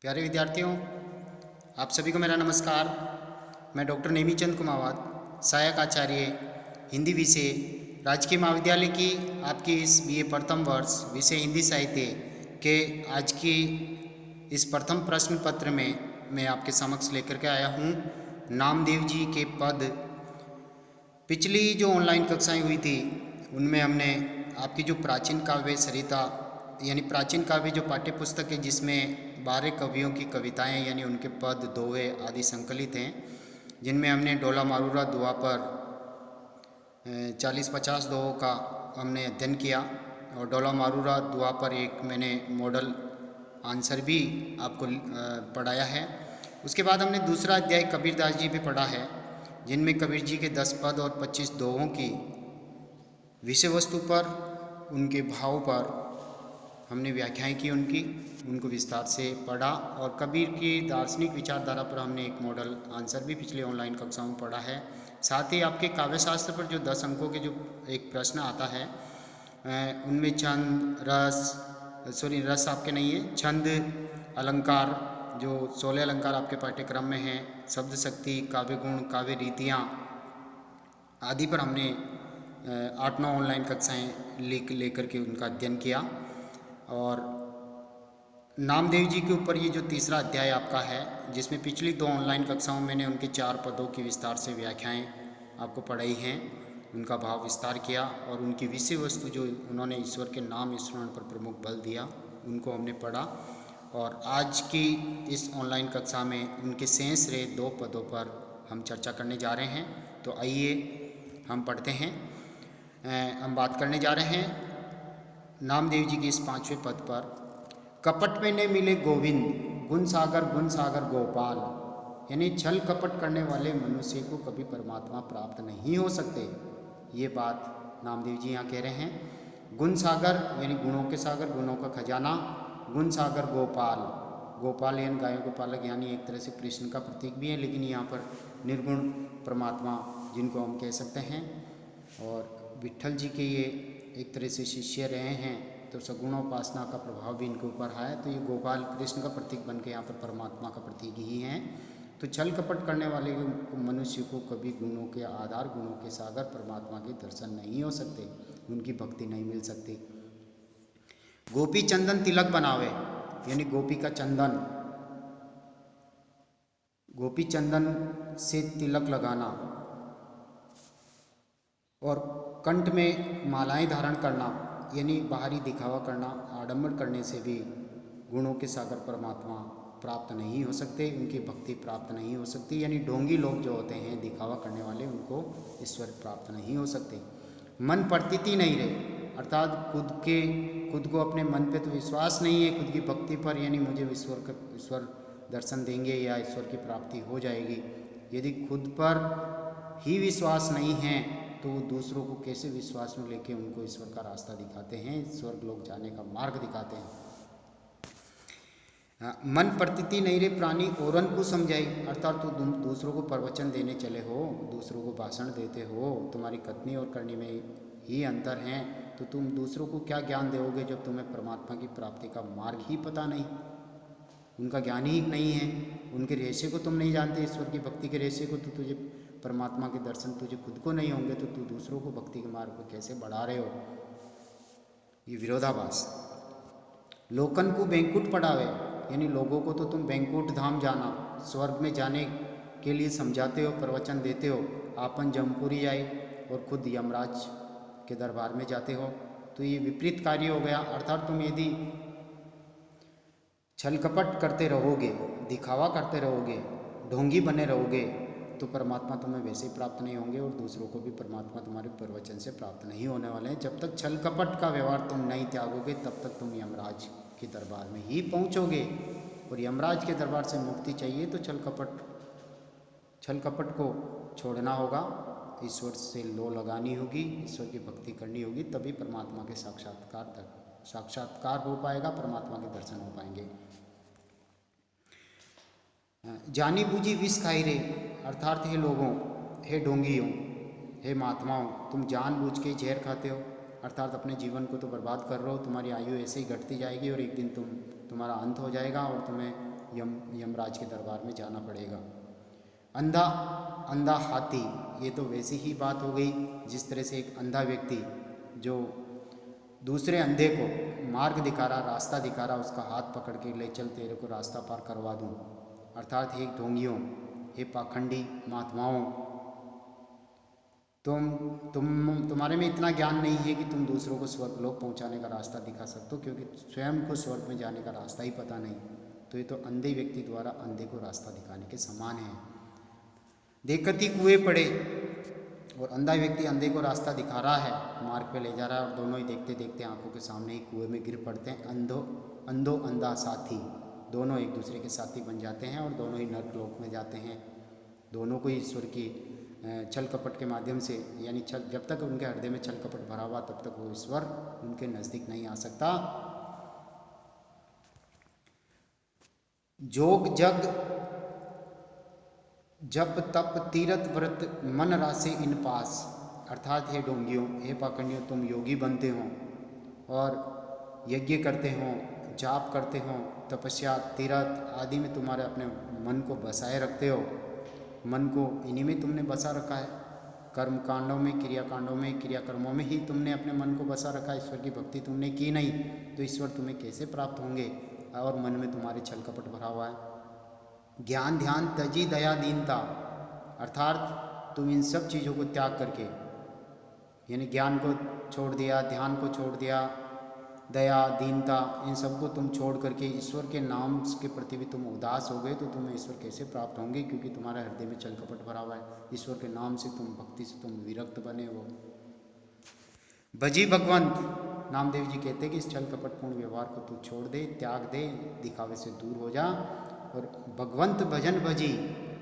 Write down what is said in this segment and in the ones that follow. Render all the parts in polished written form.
प्यारे विद्यार्थियों, आप सभी को मेरा नमस्कार। मैं डॉक्टर नेमीचंद कुमावत, सहायक आचार्य हिंदी विषय, राजकीय महाविद्यालय की आपकी इस बीए प्रथम वर्ष विषय हिंदी साहित्य के आज की इस प्रथम प्रश्न पत्र में मैं आपके समक्ष लेकर के आया हूँ नामदेव जी के पद। पिछली जो ऑनलाइन कक्षाएं हुई थी उनमें हमने आपकी जो प्राचीन काव्य सरिता यानी प्राचीन काव्य जो पाठ्य पुस्तक है जिसमें 12 कवियों की कविताएं यानी उनके पद दोहे आदि संकलित हैं, जिनमें हमने डोला मारूरा दुआ पर 40-50 दोहों का हमने अध्ययन किया और डोला मारूरा दुआ पर एक मैंने मॉडल आंसर भी आपको पढ़ाया है। उसके बाद हमने दूसरा अध्याय कबीरदास जी पे पढ़ा है, जिनमें कबीर जी के 10 पद और 25 दोहों की विषय वस्तु पर उनके भाव पर हमने व्याख्याएं की, उनको विस्तार से पढ़ा और कबीर की दार्शनिक विचारधारा पर हमने एक मॉडल आंसर भी पिछले ऑनलाइन कक्षाओं में पढ़ा है। साथ ही आपके काव्य शास्त्र पर जो 10 अंकों के जो एक प्रश्न आता है उनमें छंद रस आपके नहीं है, छंद अलंकार जो 16 अलंकार आपके पाठ्यक्रम में हैं, शब्द शक्ति, काव्य गुण, काव्य रीतियाँ आदि पर हमने 8-9 ऑनलाइन कक्षाएं लेकर के उनका अध्ययन किया। और नामदेव जी के ऊपर ये जो तीसरा अध्याय आपका है, जिसमें पिछली 2 ऑनलाइन कक्षाओं में मैंने उनके 4 पदों की विस्तार से व्याख्याएं आपको पढ़ाई हैं, उनका भाव विस्तार किया और उनकी विषय वस्तु जो उन्होंने ईश्वर के नाम स्मरण पर प्रमुख बल दिया उनको हमने पढ़ा। और आज की इस ऑनलाइन कक्षा में उनके शेष रहे 2 पदों पर हम चर्चा करने जा रहे हैं। तो आइए हम पढ़ते हैं। हम बात करने जा रहे हैं नामदेव जी के इस 5वें पद पर। कपट में न मिले गोविंद, गुण सागर गोपाल, यानी छल कपट करने वाले मनुष्य को कभी परमात्मा प्राप्त नहीं हो सकते। ये बात नामदेव जी यहाँ कह रहे हैं। गुण सागर यानी गुणों के सागर, गुणों का खजाना, गुण सागर गोपाल, गोपाल यानी गायों के पालक, यानी एक तरह से कृष्ण का प्रतीक भी है, लेकिन यहाँ पर निर्गुण परमात्मा जिनको हम कह सकते हैं। और विट्ठल जी के ये एक तरह से शिष्य रहे हैं, तो सगुणोपासना का प्रभाव भी इनके ऊपर है, तो ये गोपाल कृष्ण का प्रतीक बन के यहाँ पर परमात्मा का प्रतीक ही हैं। तो छल कपट करने वाले मनुष्य को कभी गुणों के आधार, गुणों के सागर परमात्मा के दर्शन नहीं हो सकते, उनकी भक्ति नहीं मिल सकती। गोपी चंदन तिलक बनावे, यानी गोपी का चंदन, गोपी चंदन से तिलक लगाना और कंठ में मालाएं धारण करना, यानी बाहरी दिखावा करना, आडंबर करने से भी गुणों के सागर परमात्मा प्राप्त नहीं हो सकते, उनकी भक्ति प्राप्त नहीं हो सकती। यानी ढोंगी लोग जो होते हैं, दिखावा करने वाले, उनको ईश्वर प्राप्त नहीं हो सकते। मन प्रतीति नहीं रहे, अर्थात खुद को अपने मन पे तो विश्वास नहीं है, खुद की भक्ति पर, यानी मुझे ईश्वर दर्शन देंगे या ईश्वर की प्राप्ति हो जाएगी। यदि खुद पर ही विश्वास नहीं है तो वो दूसरों को कैसे विश्वास में लेके उनको ईश्वर का रास्ता दिखाते हैं, स्वर्ग लोग जाने का मार्ग दिखाते हैं। मन प्रतीति नहीं रे प्राणी औरन को समझाई, अर्थात तुम दूसरों को प्रवचन देने चले हो, दूसरों को भाषण देते हो, तुम्हारी कथनी और करनी में ही अंतर है, तो तुम दूसरों को क्या ज्ञान दोगे जब तुम्हें परमात्मा की प्राप्ति का मार्ग ही पता नहीं, उनका ज्ञान ही नहीं है, उनके रहस्य को तुम नहीं जानते, ईश्वर की भक्ति के रहस्य को, तो तुझे परमात्मा के दर्शन तुझे खुद को नहीं होंगे, तो तू दूसरों को भक्ति के मार्ग पर कैसे बढ़ा रहे हो। ये विरोधाभास। लोकन को बैंकुट पढ़ावे, यानी लोगों को तो तुम बैंकुट धाम जाना, स्वर्ग में जाने के लिए समझाते हो, प्रवचन देते हो, आपन जमपुरी जाए और खुद यमराज के दरबार में जाते हो, तो ये विपरीत कार्य हो गया। अर्थात तुम यदि छल कपट करते रहोगे, दिखावा करते रहोगे, ढोंगी बने रहोगे, तो परमात्मा तुम्हें वैसे ही प्राप्त नहीं होंगे और दूसरों को भी परमात्मा तुम्हारे प्रवचन से प्राप्त नहीं होने वाले हैं। जब तक छल कपट का व्यवहार तुम नहीं त्यागोगे, तब तक तुम यमराज के दरबार में ही पहुंचोगे, और यमराज के दरबार से मुक्ति चाहिए तो छल कपट को छोड़ना होगा, ईश्वर से लो लगानी होगी, ईश्वर की भक्ति करनी होगी, तभी परमात्मा के साक्षात्कार हो पाएगा, परमात्मा के दर्शन हो पाएंगे। जानी बूझी विष खाई रे, अर्थात हे लोगों, हे ढोंगियों, हे महात्माओं, तुम जानबूझ के जहर खाते हो, अर्थात अपने जीवन को तो बर्बाद कर रहे हो, तुम्हारी आयु ऐसे ही घटती जाएगी और एक दिन तुम्हारा अंत हो जाएगा और तुम्हें यमराज के दरबार में जाना पड़ेगा। अंधा अंधा हाथी, ये तो वैसी ही बात हो गई जिस तरह से एक अंधा व्यक्ति जो दूसरे अंधे को मार्ग दिखा रहा, रास्ता दिखा रहा, उसका हाथ पकड़ के ले चल तेरे को रास्ता पार करवा दूँ। अर्थात हे ढोंगियों, हे पाखंडी महात्माओं, तुम्हारे में इतना ज्ञान नहीं है कि तुम दूसरों को स्वर्ग लोक पहुंचाने का रास्ता दिखा सकते हो, क्योंकि स्वयं को स्वर्ग में जाने का रास्ता ही पता नहीं। तो ये तो अंधे व्यक्ति द्वारा अंधे को रास्ता दिखाने के समान है। देखती कुएं पड़े, और अंधा व्यक्ति अंधे को रास्ता दिखा रहा है, मार्ग पे ले जा रहा है, और दोनों ही देखते देखते आंखों के सामने ही कुएं में गिर पड़ते हैं। अंधो अंधा साथी, दोनों एक दूसरे के साथी बन जाते हैं और दोनों ही नरक लोक में जाते हैं। दोनों को ईश्वर की छल कपट के माध्यम से, यानी जब तक उनके हृदय में छल कपट भरा हुआ तब तक वो ईश्वर उनके नज़दीक नहीं आ सकता। जोग जग जप तप तीरथ व्रत मन रासे इन पास। अर्थात हे ढोंगियों, हे पाखंडियों, तुम योगी बनते हो और यज्ञ करते हो, जाप करते हो, तपस्या तीर्थ आदि में तुम्हारे अपने मन को बसाए रखते हो। मन को इन्हीं में तुमने बसा रखा है, कर्म कांडों में, क्रियाकांडों में, क्रियाकर्मों में ही तुमने अपने मन को बसा रखा है। ईश्वर की भक्ति तुमने की नहीं तो ईश्वर तुम्हें कैसे प्राप्त होंगे? और मन में तुम्हारे छल कपट भरा हुआ है। ज्ञान ध्यान तजी दया दीनता, अर्थात तुम इन सब चीज़ों को त्याग करके, यानी ज्ञान को छोड़ दिया, ध्यान को छोड़ दिया, दया दीनता इन सबको तुम छोड़ करके ईश्वर के नाम के प्रति भी तुम उदास हो गए तो तुम्हें ईश्वर कैसे प्राप्त होंगे? क्योंकि तुम्हारे हृदय में छल कपट भरा हुआ है। ईश्वर के नाम से तुम, भक्ति से तुम विरक्त बने हो। भजी भगवंत, नामदेव जी कहते हैं कि इस छल कपटपूर्ण व्यवहार को तू छोड़ दे, त्याग दे, दिखावे से दूर हो जा और भगवंत भजन भजी।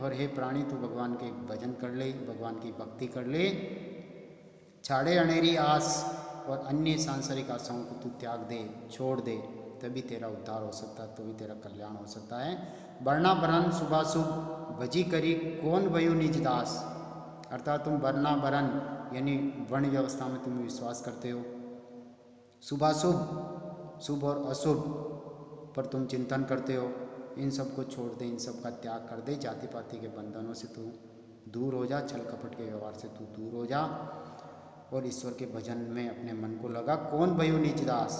और हे प्राणी, तू भगवान के भजन कर ले, भगवान की भक्ति कर ले, छाड़े अनेरी आस और अन्य सांसारिक आशाओं को तू त्याग दे, छोड़ दे, तभी तेरा उद्धार हो सकता है, तभी तेरा कल्याण हो सकता है। वर्णा बरन शुभाशुभ भजी करी कौन वयु निज दास। अर्थात तुम वर्णा बरन यानी वर्ण व्यवस्था में तुम विश्वास करते हो, शुभाशुभ शुभ और अशुभ पर तुम चिंतन करते हो। इन सब को छोड़ दे, इन सब का त्याग कर दे, जाति पाति के बंधनों से तू दूर हो जा, छल कपट के व्यवहार से तू दूर हो जा और ईश्वर के भजन में अपने मन को लगा। कौन भयो निज दास,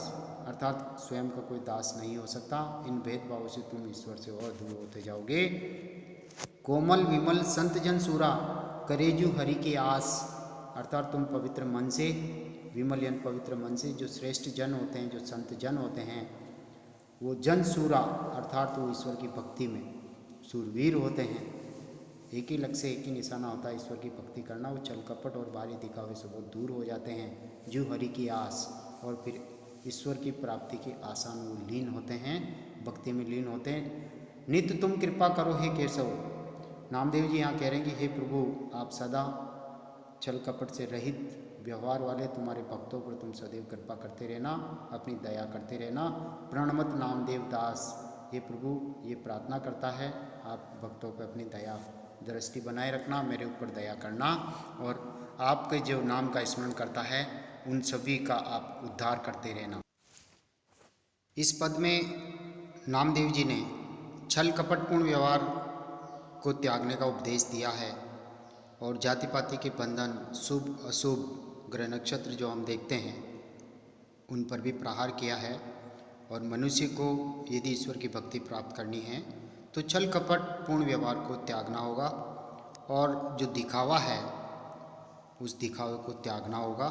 अर्थात स्वयं का कोई दास नहीं हो सकता। इन भेदभावों से तुम ईश्वर से और दूर होते जाओगे। कोमल विमल संत जन सूरा करेजु हरि की आस, अर्थात तुम पवित्र मन से, विमल यानी पवित्र मन से, जो श्रेष्ठ जन होते हैं, जो संत जन होते हैं, वो जन सूरा अर्थात वो ईश्वर की भक्ति में सूरवीर होते हैं। एक ही लक्ष्य, एक ही निशाना होता है, ईश्वर की भक्ति करना। वो छल कपट और बाहरी दिखावे से बहुत दूर हो जाते हैं। जो हरि की आस, और फिर ईश्वर की प्राप्ति की आशा में वो लीन होते हैं, भक्ति में लीन होते हैं। नित्य तुम कृपा करो हे केशव, नामदेव जी यहाँ कह रहे हैं कि हे प्रभु, आप सदा छल कपट से रहित व्यवहार वाले तुम्हारे भक्तों पर तुम सदैव कृपा करते रहना, अपनी दया करते रहना। प्रणमत नामदेव दास, ये प्रभु ये प्रार्थना करता है, आप भक्तों पर अपनी दया दृष्टि बनाए रखना, मेरे ऊपर दया करना, और आपके जो नाम का स्मरण करता है उन सभी का आप उद्धार करते रहना। इस पद में नामदेव जी ने छल कपटपूर्ण व्यवहार को त्यागने का उपदेश दिया है और जाति पाति के बंधन, शुभ अशुभ ग्रह नक्षत्र जो हम देखते हैं उन पर भी प्रहार किया है। और मनुष्य को यदि ईश्वर की भक्ति प्राप्त करनी है तो छल कपट पूर्ण व्यवहार को त्यागना होगा, और जो दिखावा है उस दिखावे को त्यागना होगा,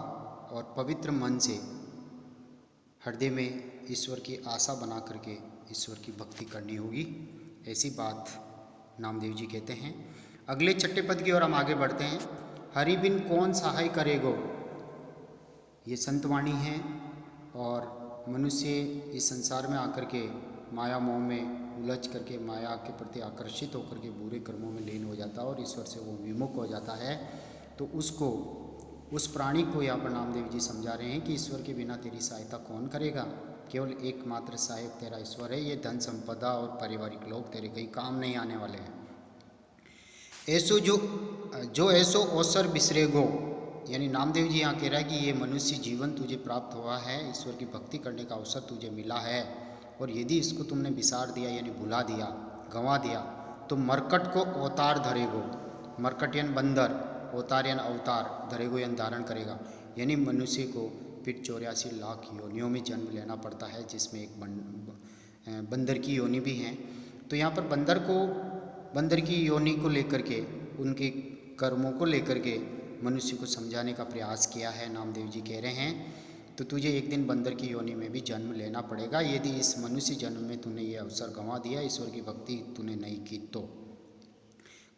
और पवित्र मन से हृदय में ईश्वर की आशा बना करके ईश्वर की भक्ति करनी होगी। ऐसी बात नामदेव जी कहते हैं। अगले छठे पद की ओर हम आगे बढ़ते हैं। हरि बिन कौन सहाय करेगो, ये संतवाणी है। और मनुष्य इस संसार में आकर के माया मोह में उलझ करके माया के प्रति आकर्षित होकर के बुरे कर्मों में लीन हो जाता है और ईश्वर से वो विमुख हो जाता है। तो उसको, उस प्राणी को यहाँ पर नामदेव जी समझा रहे हैं कि ईश्वर के बिना तेरी सहायता कौन करेगा, केवल एकमात्र सहायक तेरा ईश्वर है। ये धन संपदा और पारिवारिक लोग तेरे कहीं काम नहीं आने वाले हैं। ऐसो जो ऐसो अवसर बिसरेगो, यानी नामदेव जी यहाँ कह रहा है कि ये मनुष्य जीवन तुझे प्राप्त हुआ है, ईश्वर की भक्ति करने का अवसर तुझे मिला है, और यदि इसको तुमने बिसार दिया यानी भुला दिया गंवा दिया तो मरकट को अवतार धरेगो, मरकट यानी बंदर, अवतार यानी अवतार, धरेगो यानी धारण करेगा, यानी मनुष्य को फिर 84 लाख योनियों में जन्म लेना पड़ता है, जिसमें एक बंदर की योनि भी है। तो यहाँ पर बंदर की योनि को लेकर के, उनके कर्मों को लेकर के मनुष्य को समझाने का प्रयास किया है। नामदेव जी कह रहे हैं तो तुझे एक दिन बंदर की योनि में भी जन्म लेना पड़ेगा, यदि इस मनुष्य जन्म में तूने ये अवसर गंवा दिया, ईश्वर की भक्ति तूने नहीं की तो।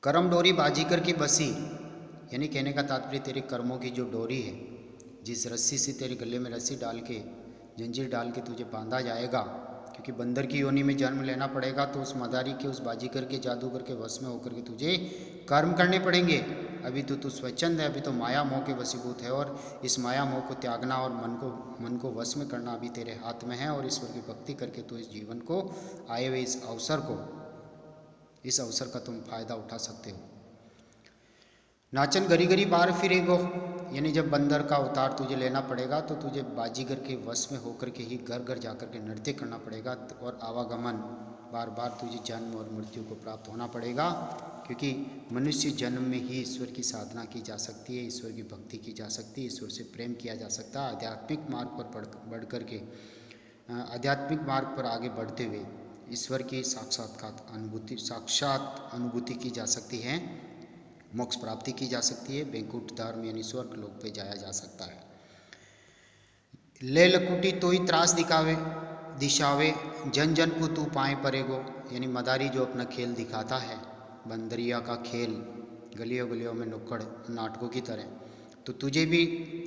कर्म डोरी बाजीगर की बसी, यानी कहने का तात्पर्य तेरे कर्मों की जो डोरी है, जिस रस्सी से तेरे गले में रस्सी डाल के, जंजीर डाल के तुझे बांधा जाएगा, क्योंकि बंदर की योनि में जन्म लेना पड़ेगा, तो उस मदारी के, उस बाजीगर के, जादूगर के वश में होकर के तुझे कर्म करने पड़ेंगे। अभी तो तू स्वच्छंद है, अभी तो माया मोह के वशीभूत है, और इस माया मोह को त्यागना और मन को वश में करना अभी तेरे हाथ में है, और ईश्वर की भक्ति करके तू इस जीवन को, आए हुए इस अवसर का तुम फायदा उठा सकते हो। नाचन गरी गरी बार फिरेगो, यानी जब बंदर का अवतार तुझे लेना पड़ेगा तो तुझे बाजीगर के वश में होकर के ही घर घर जाकर के नृत्य करना पड़ेगा, और आवागमन बार बार तुझे जन्म और मृत्यु को प्राप्त होना पड़ेगा, क्योंकि मनुष्य जन्म में ही ईश्वर की साधना की जा सकती है, ईश्वर की भक्ति की जा सकती है, ईश्वर से प्रेम किया जा सकता है। आध्यात्मिक मार्ग पर बढ़ कर के, आध्यात्मिक मार्ग पर आगे बढ़ते हुए ईश्वर की साक्षात अनुभूति की जा सकती है, मोक्ष प्राप्ति की जा सकती है, वैकुंठ धाम यानी स्वर्ग लोक पे जाया जा सकता है। ले लकुटी तो ही त्रास दिशावे, जन जन को तू पाए परेगो, यानी मदारी जो अपना खेल दिखाता है, बंदरिया का खेल, गलियों गलियों में नुक्कड़ नाटकों की तरह, तो तुझे भी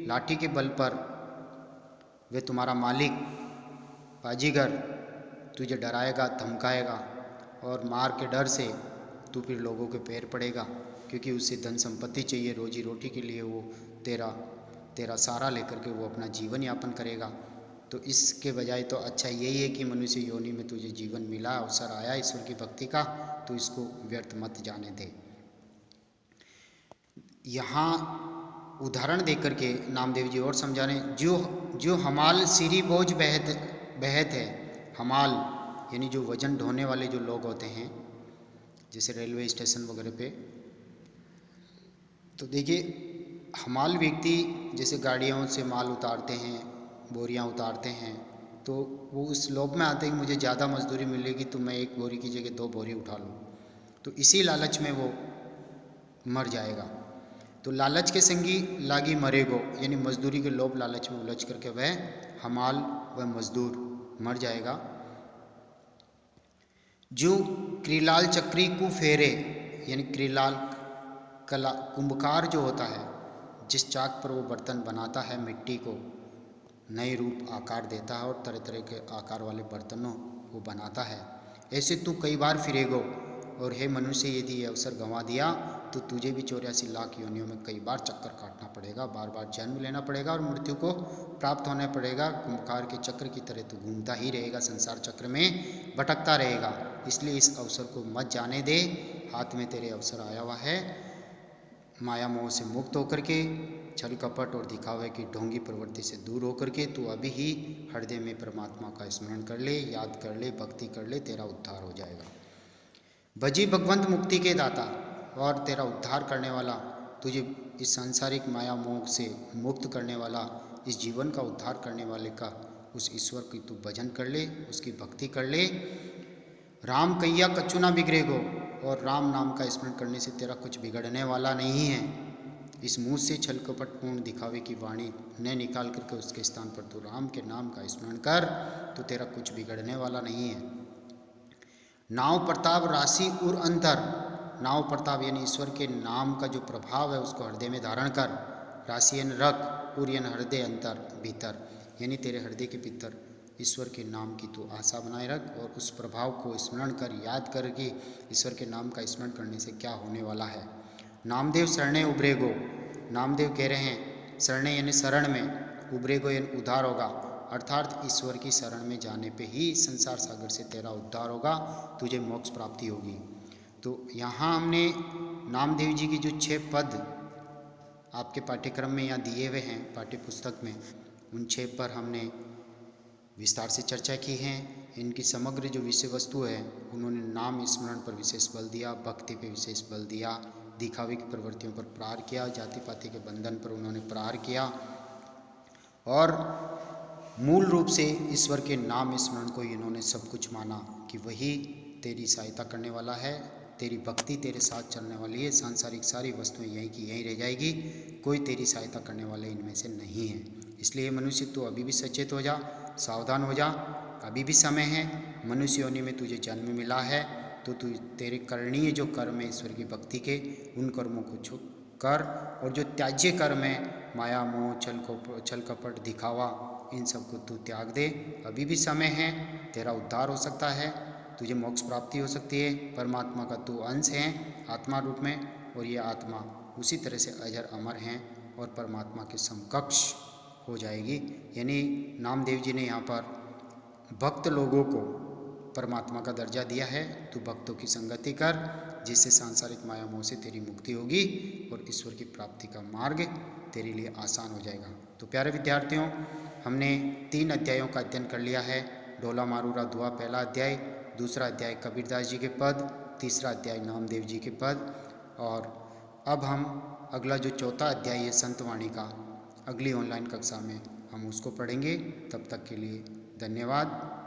लाठी के बल पर वे तुम्हारा मालिक बाजीगर तुझे डराएगा, धमकाएगा, और मार के डर से तू फिर लोगों के पैर पड़ेगा, क्योंकि उसे धन संपत्ति चाहिए, रोजी रोटी के लिए वो तेरा सहारा लेकर के वो अपना जीवन यापन करेगा। तो इसके बजाय तो अच्छा यही है कि मनुष्य योनि में तुझे जीवन मिला, अवसर आया ईश्वर की भक्ति का, तो इसको व्यर्थ मत जाने दे। यहाँ उदाहरण देकर के नामदेव जी और समझा रहे, जो हमाल सिरी बोझ बहत है, हमाल यानी जो वजन ढोने वाले जो लोग होते हैं, जैसे रेलवे स्टेशन वगैरह पे, तो देखिए हमाल व्यक्ति जैसे गाड़ियों से माल उतारते हैं, बोरियां उतारते हैं, तो वो उस लोभ में आते हैं कि मुझे ज़्यादा मजदूरी मिलेगी तो मैं 1 बोरी की जगह 2 बोरी उठा लूँ, तो इसी लालच में वो मर जाएगा। तो लालच के संगी लागी मरेगो, यानी मजदूरी के लोभ लालच में उलझ करके वह हमाल व मजदूर मर जाएगा। जो क्रिलाल चक्री को फेरे, यानी क्रिलाल कला कुंभकार जो होता है, जिस चाक पर वो बर्तन बनाता है, मिट्टी को नए रूप आकार देता है और तरह तरह के आकार वाले बर्तनों वो बनाता है, ऐसे तू कई बार फिरेगो। और हे मनुष्य, यदि ये अवसर गंवा दिया तो तुझे भी 84 लाख योनियों में कई बार चक्कर काटना पड़ेगा, बार बार जन्म लेना पड़ेगा और मृत्यु को प्राप्त होना पड़ेगा। कुंभकार के चक्र की तरह तू घूमता ही रहेगा, संसार चक्र में भटकता रहेगा। इसलिए इस अवसर को मत जाने दे, हाथ में तेरे अवसर आया हुआ है। माया मोह से मुक्त होकर के, छल कपट और दिखावे की ढोंगी प्रवृत्ति से दूर होकर के तू अभी ही हृदय में परमात्मा का स्मरण कर ले, याद कर ले, भक्ति कर ले, तेरा उद्धार हो जाएगा। भजी भगवंत मुक्ति के दाता, और तेरा उद्धार करने वाला, तुझे इस सांसारिक माया मोह से मुक्त करने वाला, इस जीवन का उद्धार करने वाले का उस ईश्वर की तू भजन कर ले, उसकी भक्ति कर ले। राम कैया कछु ना बिगड़ेगो, और राम नाम का स्मरण करने से तेरा कुछ बिगड़ने वाला नहीं है। इस मुँह से छल कपटपूर्ण दिखावे की वाणी न निकाल करके उसके स्थान पर तू राम के नाम का स्मरण कर, तो तेरा कुछ बिगड़ने वाला नहीं है। नाव प्रताप राशि उर अंतर, नाव प्रताप यानी ईश्वर के नाम का जो प्रभाव है उसको हृदय में धारण कर। राशि यानी रख, उर यानी हृदय, अंतर भीतर, यानी तेरे हृदय के भीतर ईश्वर के नाम की तू आशा बनाए रख और उस प्रभाव को स्मरण कर, याद कर कि ईश्वर के नाम का स्मरण करने से क्या होने वाला है। नामदेव शरणे उबरेगो, नामदेव कह रहे हैं शरणे यानी शरण में, उबरेगो यानी उद्धार होगा, अर्थात ईश्वर की शरण में जाने पे ही संसार सागर से तेरा उद्धार होगा, तुझे मोक्ष प्राप्ति होगी। तो यहाँ हमने नामदेव जी की जो 6 पद आपके पाठ्यक्रम में यहाँ दिए हुए हैं, पाठ्य पुस्तक में, उन 6 पर हमने विस्तार से चर्चा की है। इनकी समग्र जो विषय वस्तु है, उन्होंने नाम स्मरण पर विशेष बल दिया, भक्ति पे विशेष बल दिया, दिखावे की प्रवृत्तियों पर प्रहार किया, जाति पाति के बंधन पर उन्होंने प्रहार किया और मूल रूप से ईश्वर के नाम स्मरण को इन्होंने सब कुछ माना कि वही तेरी सहायता करने वाला है, तेरी भक्ति तेरे साथ चलने वाली है, सांसारिक सारी वस्तुएं यहीं की यहीं रह जाएगी, कोई तेरी सहायता करने वाले इनमें से नहीं है। इसलिए मनुष्य तू अभी भी सचेत हो जा, सावधान हो जा, अभी भी समय है। मनुष्य योनि में तुझे जन्म मिला है तो तू तेरे करणीय जो कर्म है ईश्वर की भक्ति के, उन कर्मों को कर, और जो त्याज्य कर्म है माया मोह छल कपट दिखावा, इन सब को तू त्याग दे। अभी भी समय है, तेरा उद्धार हो सकता है, तुझे मोक्ष प्राप्ति हो सकती है। परमात्मा का तू अंश है आत्मा रूप में, और ये आत्मा उसी तरह से अजर अमर हैं और परमात्मा के समकक्ष हो जाएगी। यानी नामदेव जी ने यहाँ पर भक्त लोगों को परमात्मा का दर्जा दिया है। तू भक्तों की संगति कर, जिससे सांसारिक माया मोह से तेरी मुक्ति होगी और ईश्वर की प्राप्ति का मार्ग तेरे लिए आसान हो जाएगा। तो प्यारे विद्यार्थियों, हमने 3 अध्यायों का अध्ययन कर लिया है। ढोला मारूरा दुआ पहला अध्याय, दूसरा अध्याय कबीरदास जी के पद, तीसरा अध्याय नामदेव जी के पद, और अब हम अगला जो चौथा अध्याय है संतवाणी का, अगली ऑनलाइन कक्षा में हम उसको पढ़ेंगे। तब तक के लिए धन्यवाद।